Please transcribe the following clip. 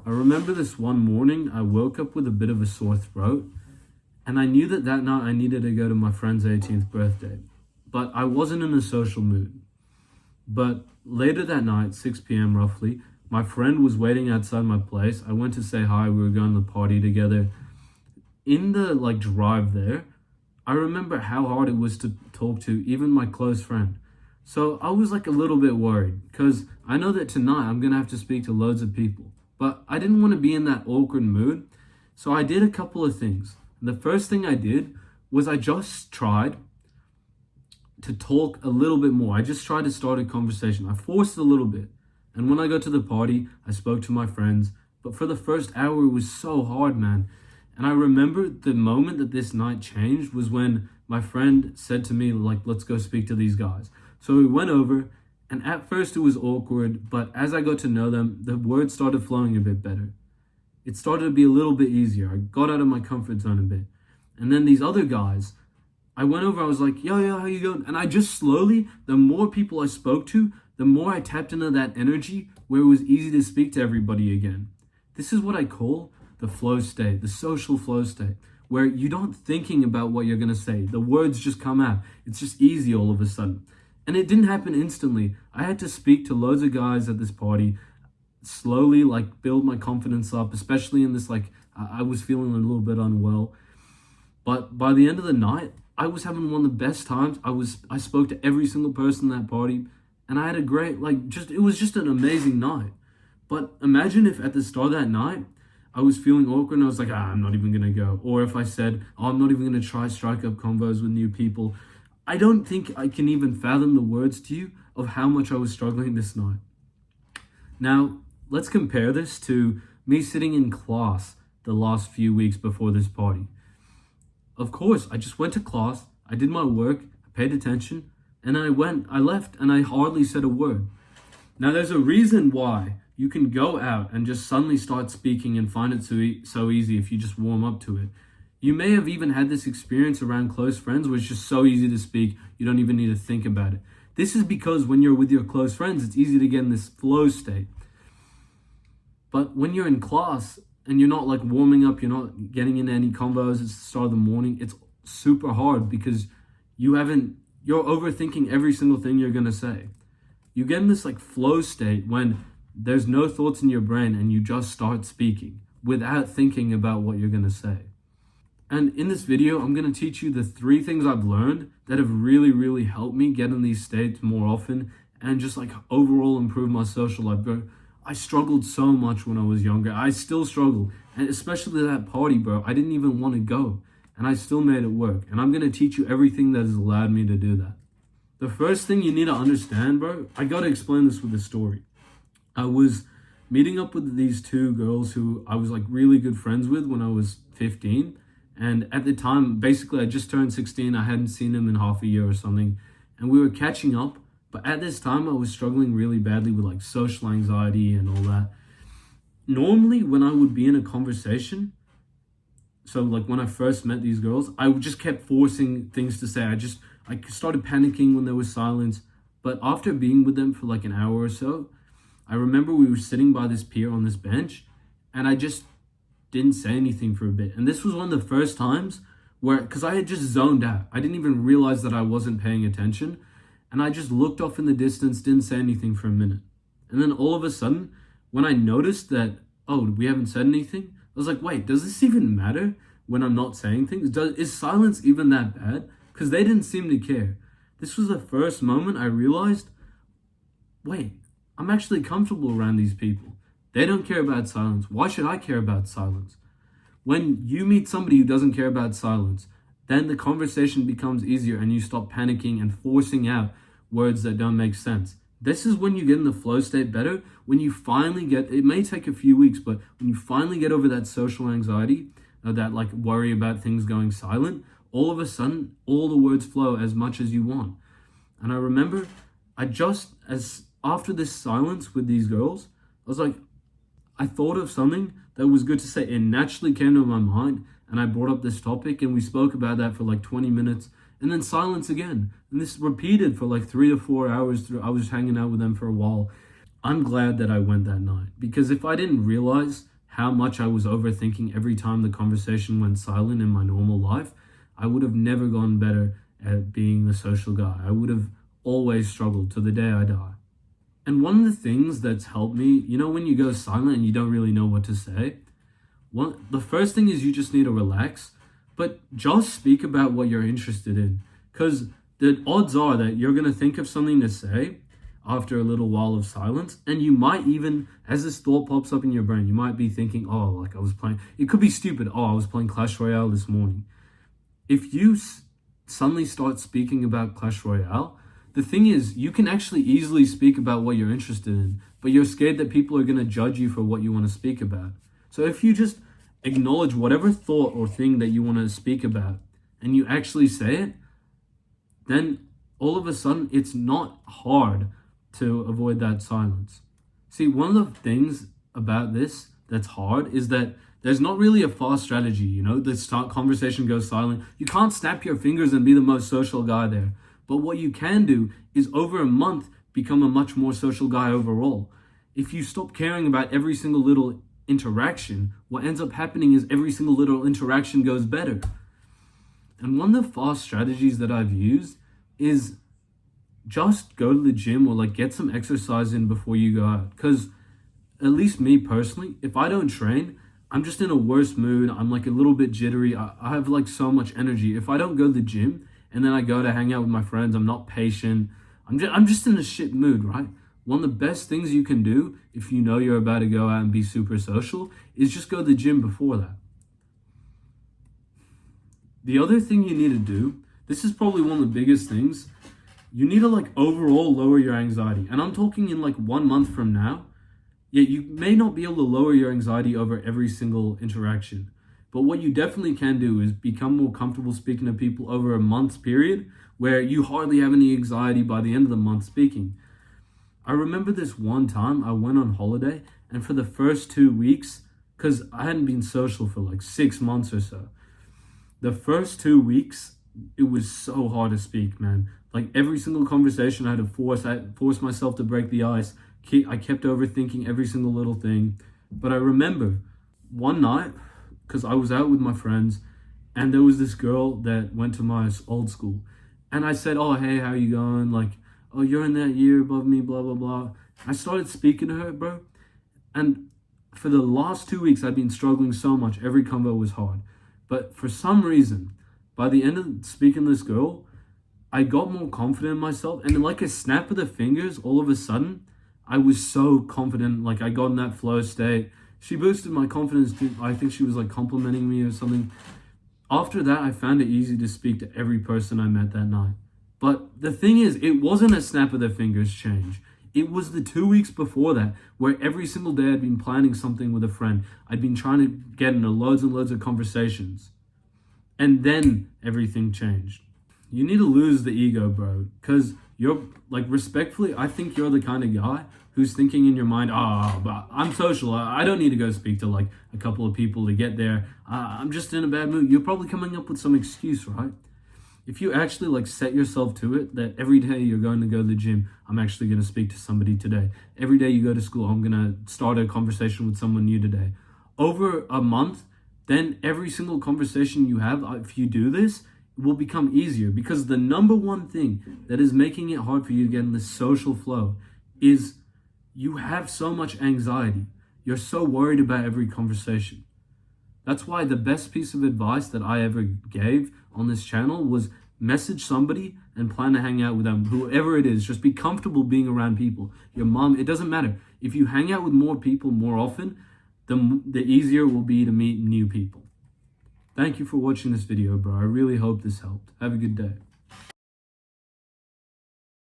I remember this one morning, I woke up with a bit of a sore throat, and I knew that that night I needed to go to my friend's 18th birthday. But I wasn't in a social mood. But later that night, 6 p.m. roughly, my friend was waiting outside my place. I went to say hi, we were going to the party together. In the drive there, I remember how hard it was to talk to even my close friend. So I was a little bit worried because I know that tonight I'm gonna have to speak to loads of people. But I didn't want to be in that awkward mood. So I did a couple of things. The first thing I did was I just tried to talk a little bit more. I just tried to start a conversation. I forced a little bit. And when I got to the party, I spoke to my friends. But for the first hour, it was so hard, man. And I remember the moment that this night changed was when my friend said to me, let's go speak to these guys. So we went over, and at first it was awkward, but as I got to know them, the words started flowing a bit better. It started to be a little bit easier. I got out of my comfort zone a bit. And then these other guys, I went over, I was like, yo, how you going? And I just slowly, the more people I spoke to, the more I tapped into that energy where it was easy to speak to everybody again. This is what I call the flow state, the social flow state, where you don't thinking about what you're going to say. The words just come out. It's just easy all of a sudden. And it didn't happen instantly. I had to speak to loads of guys at this party, slowly build my confidence up, especially in this, I was feeling a little bit unwell. But by the end of the night, I was having one of the best times. I spoke to every single person at that party, and I had a great, it was just an amazing night. But imagine if at the start of that night, I was feeling awkward and I was like, I'm not even going to go. Or if I said, I'm not even going to try strike up convos with new people. I don't think I can even fathom the words to you of how much I was struggling this night. Now, let's compare this to me sitting in class the last few weeks before this party. Of course, I just went to class, I did my work, I paid attention, and I left, and I hardly said a word. Now, there's a reason why you can go out and just suddenly start speaking and find it so easy if you just warm up to it. You may have even had this experience around close friends where it's just so easy to speak, you don't even need to think about it. This is because when you're with your close friends, it's easy to get in this flow state. But when you're in class and you're not warming up, you're not getting into any combos, it's the start of the morning, it's super hard because you're overthinking every single thing you're going to say. You get in this flow state when there's no thoughts in your brain and you just start speaking without thinking about what you're going to say. And in this video, I'm going to teach you the 3 things I've learned that have really, really helped me get in these states more often and just overall improve my social life. Bro, I struggled so much when I was younger. I still struggle. And especially that party, bro. I didn't even want to go. And I still made it work. And I'm going to teach you everything that has allowed me to do that. The first thing you need to understand, bro, I got to explain this with a story. I was meeting up with these 2 girls who I was really good friends with when I was 15. And at the time, basically, I just turned 16. I hadn't seen them in half a year or something. And we were catching up. But at this time, I was struggling really badly with social anxiety and all that. Normally, when I would be in a conversation, so when I first met these girls, I just kept forcing things to say. I started panicking when there was silence. But after being with them for an hour or so, I remember we were sitting by this pier on this bench, and I just didn't say anything for a bit. And this was one of the first times because I had just zoned out. I didn't even realize that I wasn't paying attention. And I just looked off in the distance, didn't say anything for a minute. And then all of a sudden, when I noticed that, we haven't said anything, I was like, wait, does this even matter when I'm not saying things? Is silence even that bad? Because they didn't seem to care. This was the first moment I realized, wait, I'm actually comfortable around these people. They don't care about silence. Why should I care about silence? When you meet somebody who doesn't care about silence, then the conversation becomes easier and you stop panicking and forcing out words that don't make sense. This is when you get in the flow state better, when you finally it may take a few weeks, but when you finally get over that social anxiety, that worry about things going silent, all of a sudden, all the words flow as much as you want. And I remember, after this silence with these girls, I thought of something that was good to say. It naturally came to my mind, and I brought up this topic, and we spoke about that for 20 minutes, and then silence again. And this repeated for 3 to 4 hours. I was hanging out with them for a while. I'm glad that I went that night, because if I didn't realize how much I was overthinking every time the conversation went silent in my normal life, I would have never gone better at being a social guy. I would have always struggled to the day I die. And one of the things that's helped me, when you go silent and you don't really know what to say, the first thing is you just need to relax, but just speak about what you're interested in. Because the odds are that you're going to think of something to say after a little while of silence, and you might even, as this thought pops up in your brain, you might be thinking, it could be stupid, I was playing Clash Royale this morning. If you suddenly start speaking about Clash Royale, the thing is, you can actually easily speak about what you're interested in, but you're scared that people are going to judge you for what you want to speak about. So if you just acknowledge whatever thought or thing that you want to speak about, and you actually say it, then all of a sudden, it's not hard to avoid that silence. See, one of the things about this that's hard is that there's not really a fast strategy, the conversation goes silent. You can't snap your fingers and be the most social guy there. But what you can do is over a month, become a much more social guy overall. If you stop caring about every single little interaction, what ends up happening is every single little interaction goes better. And one of the fast strategies that I've used is just go to the gym or get some exercise in before you go out. Because at least me personally, if I don't train, I'm just in a worse mood. I'm a little bit jittery. I have so much energy. If I don't go to the gym and then I go to hang out with my friends, I'm not patient. I'm just in a shit mood, right? One of the best things you can do if you know you're about to go out and be super social is just go to the gym before that. The other thing you need to do, this is probably one of the biggest things, you need to overall lower your anxiety. And I'm talking in 1 month from now. Yeah, you may not be able to lower your anxiety over every single interaction, but what you definitely can do is become more comfortable speaking to people over a month's period where you hardly have any anxiety by the end of the month speaking. I remember this one time I went on holiday, and for the first 2 weeks, because I hadn't been social for 6 months or so, the first 2 weeks, it was so hard to speak, man. Every single conversation I had to force myself to break the ice. I kept overthinking every single little thing. But I remember one night, because I was out with my friends, and there was this girl that went to my old school. And I said, oh, hey, how you going? Oh, you're in that year above me, blah, blah, blah. I started speaking to her, bro. And for the last 2 weeks, I'd been struggling so much. Every convo was hard. But for some reason, by the end of speaking to this girl, I got more confident in myself. And like a snap of the fingers, all of a sudden, I was so confident. I got in that flow state. She boosted my confidence too. I think she was complimenting me or something. After that, I found it easy to speak to every person I met that night. But the thing is, it wasn't a snap of the fingers change. It was the 2 weeks before that where every single day I'd been planning something with a friend. I'd been trying to get into loads and loads of conversations. And then everything changed. You need to lose the ego, bro. Because you're, respectfully, I think you're the kind of guy who's thinking in your mind, but I'm social. I don't need to go speak to a couple of people to get there. I'm just in a bad mood. You're probably coming up with some excuse, right? If you actually set yourself to it, that every day you're going to go to the gym, I'm actually going to speak to somebody today. Every day you go to school, I'm going to start a conversation with someone new today. Over a month, then every single conversation you have, if you do this, it will become easier, because the number one thing that is making it hard for you to get in this social flow is you have so much anxiety. You're so worried about every conversation. That's why the best piece of advice that I ever gave on this channel was message somebody and plan to hang out with them, whoever it is. Just be comfortable being around people. Your mom, it doesn't matter. If you hang out with more people more often, the easier it will be to meet new people. Thank you for watching this video, bro. I really hope this helped. Have a good day.